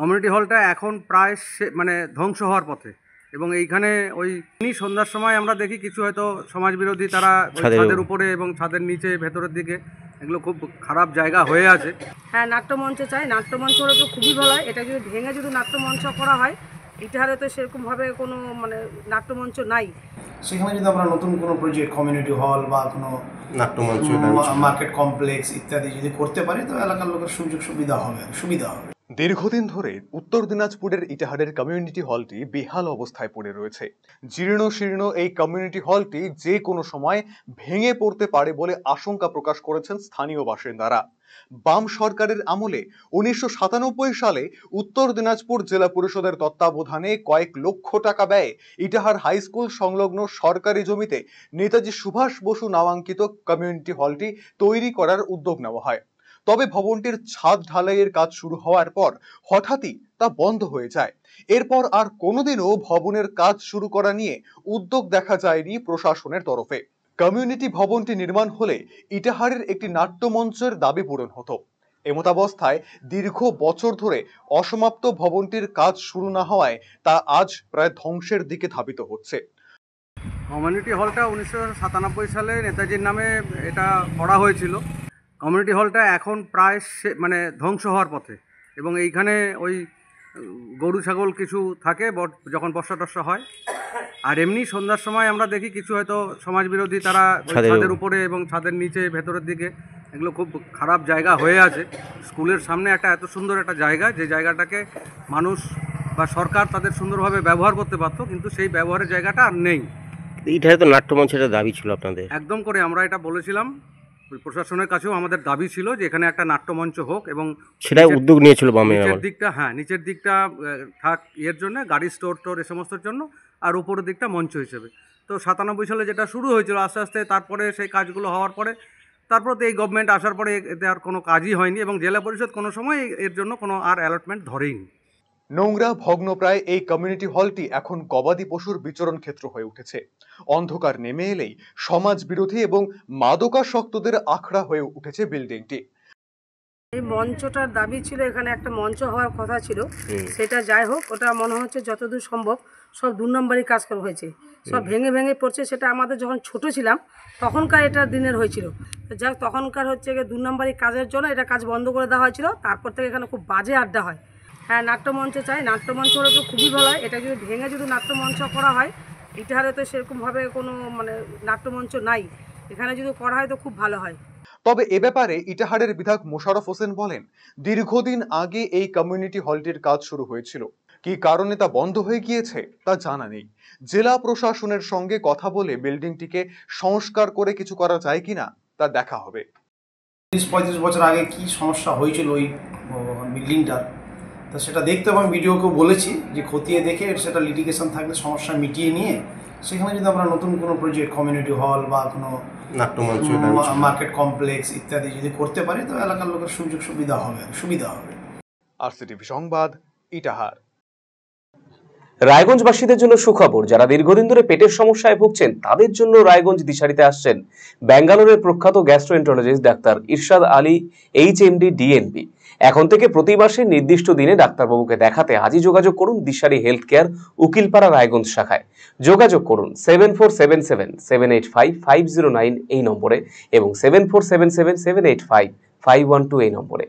Community হলটা এখন প্রায় মানে ধ্বংস হওয়ার পথে, এবং এইখানে ওই সন্ধ্যার সময় আমরা দেখি কিছু হয়তো সমাজ বিরোধী তারা ছাদের উপরে এবং ছাদের নিচে ভেতরের দিকে, এগুলো খুব খারাপ জায়গা হয়ে আছে। হ্যাঁ, নাট্যমঞ্চ চাই, নাট্যমঞ্চ হলে তো খুবই ভালো হয়। এটা যদি ভেঙে যদি নাট্যমঞ্চ করা হয়, ইটাহারে তো সেরকমভাবে কোনো নাট্যমঞ্চ নাই। সেখানে যদি আমরা নতুন কোনো প্রজেক্ট কমিউনিটি হল বা কোনো নাট্যমঞ্চ, মার্কেট কমপ্লেক্স ইত্যাদি যদি করতে পারি, তো এলাকার লোকের সুযোগ সুবিধা হবে। দীর্ঘদিন ধরে উত্তর দিনাজপুরের ইটাহারের কমিউনিটি হলটি বেহাল অবস্থায় পড়ে রয়েছে। জীর্ণ শীর্ণ এই কমিউনিটি হলটি যে কোনো সময় ভেঙে পড়তে পারে বলে আশঙ্কা প্রকাশ করেছেন স্থানীয় বাসিন্দারা। বাম সরকারের আমলে 1997 সালে উত্তর দিনাজপুর জেলা পরিষদের তত্ত্বাবধানে কয়েক লক্ষ টাকা ব্যয়ে ইটাহার হাই স্কুল সংলগ্ন সরকারি জমিতে নেতাজি সুভাষ বসু নামাঙ্কিত কমিউনিটি হলটি তৈরি করার উদ্যোগ নেওয়া হয়। তবে ভবনটির ছাদ ঢালাইয়ের কাজ শুরু হওয়ার পর হঠাৎই তা বন্ধ হয়ে যায়। এরপর আর কোনোদিনও ভবনের কাজ শুরু করা নিয়ে উদ্যোগ দেখা যায়নি প্রশাসনের তরফে। কমিউনিটি ভবনটি নির্মাণ হলে ইটাহারের একটি নাট্যমঞ্চের দাবি পূরণ হতো। এমতাবস্থায় দীর্ঘ বছর ধরে অসমাপ্ত ভবনটির কাজ শুরু না হওয়ায় তা আজ প্রায় ধ্বংসের দিকে ধাবিত হচ্ছে। কমিউনিটি হলটা 1997 সালে নেতাজির নামে এটা করা হয়েছিল। কমিউনিটি হলটা এখন প্রায় মানে ধ্বংস হওয়ার পথে, এবং এইখানে ওই গরু ছাগল কিছু থাকে যখন বর্ষা টর্ষা হয়। আর এমনি সন্ধ্যার সময় আমরা দেখি কিছু হয়তো সমাজ বিরোধী তারা ছাদের উপরে এবং ছাদের নিচে ভেতরের দিকে, এগুলো খুব খারাপ জায়গা হয়ে আছে। স্কুলের সামনে এত সুন্দর একটা জায়গা, যে জায়গাটাকে মানুষ বা সরকার তাদের সুন্দরভাবে ব্যবহার করতে পারতো, কিন্তু সেই ব্যবহারের জায়গাটা আর নেই। এইটাই তো নাট্যমঞ্চের দাবি ছিল আপনাদের? একদম করে আমরা এটা বলেছিলাম, প্রশাসনের কাছেও আমাদের দাবি ছিল যে এখানে একটা নাট্যমঞ্চ হোক, এবং সেটাই উদ্যোগ নিয়েছিল নিচের দিকটা, হ্যাঁ নিচের দিকটা থাক এর জন্য, গাড়ি স্টোর এ সমস্তর জন্য, আর উপরের দিকটা মঞ্চ হিসেবে। তো 97 সালে যেটা শুরু হয়েছিল, আস্তে আস্তে তারপরে সেই কাজগুলো হওয়ার পরে তারপর তো এই গভর্নমেন্ট আসার পরে এতে আর কোনো কাজই হয়নি, এবং জেলা পরিষদ কোনো সময় এর জন্য কোনো আর অ্যালটমেন্ট ধরেইনি। নোংরা ভগ্নপ্রায় এই কমিউনিটি হলটি এখন গবাদি পশুর বিচরণ ক্ষেত্র হয়ে উঠেছে। অন্ধকার নেমে এলেই সমাজ বিরোধী এবং মাদকাসক্তদের আখড়া হয়ে উঠেছে বিল্ডিংটি। এই মঞ্চটার দাবি ছিল, এখানে একটা মঞ্চ হওয়ার কথা ছিল, সেটা যাই হোক, ওটা মনে হচ্ছে যতদূর সম্ভব সব 2 নম্বরই কাজ করা হয়েছে, সব ভেঙে ভেঙে পড়ছে। সেটা আমাদের যখন ছোট ছিলাম তখনকার এটা দিনের হয়েছিল। যাই হোক, তখনকার হচ্ছে 2 নম্বরই কাজের জন্য এটা কাজ বন্ধ করে দেওয়া হয়েছিল। তারপর থেকে এখানে খুব বাজে আড্ডা হয়। হ্যাঁ, নাট্যমঞ্চ চাই, নাট্যমঞ্চ হলে তো খুবই ভালো হয়। এটা যদি ভেঙে যদি নাট্যমঞ্চ করা হয়, ইটাহারে তো সেরকমভাবে কোনো নাট্যমঞ্চ নাই। এখানে যদি করা হয় তো খুব ভালো হয়। তবে এ ব্যাপারে ইটাহারের বিধায়ক মোশাররফ হোসেন বলেন, দীর্ঘদিন আগে এই কমিউনিটি হলটির কাজ শুরু হয়েছিল, কি কারণে তা বন্ধ হয়ে গিয়েছে তা জানা নেই। জেলা প্রশাসনের সঙ্গে কথা বলে বিল্ডিংটিকে সংস্কার করে কিছু করা যায় কিনা তা দেখা হবে। 30-35 বছর আগে কি সমস্যা হয়েছিল ওই বিল্ডিংটার, তা সেটা দেখতে আমি ভিডিওকেও বলেছি যে খতিয়ে দেখে সেটা লিটিগেশন থাকলে সমস্যা মিটিয়ে নিয়ে সেখানে যদি আমরা নতুন কোনো প্রজেক্ট কমিউনিটি হল বা কোনো নাট্যমঞ্চ, মার্কেট কমপ্লেক্স ইত্যাদি যদি করতে পারি, তো এলাকার লোকের সুযোগ সুবিধা হবে। আরসিটিভি সংবাদ, ইটাহার। রায়গঞ্জবাসীদের জন্য সুখবর, যারা দীর্ঘদিন ধরে পেটের সমস্যায় ভুগছেন তাদের জন্য রায়গঞ্জ দিশারিতে আসছেন ব্যাঙ্গালোরের প্রখ্যাত গ্যাস্ট্রোএন্টারোলজিস্ট ডাক্তার ইরশাদ আলী, HMD, DNB। এখন থেকে প্রতি মাসে নির্দিষ্ট দিনে ডাক্তারবাবুকে দেখাতে আজই যোগাযোগ করুন দিশারি হেলথ কেয়ার, উকিলপাড়া, রায়গঞ্জ শাখায়। যোগাযোগ করুন 7477785509 এই নম্বরে এবং 7477785512 এই নম্বরে।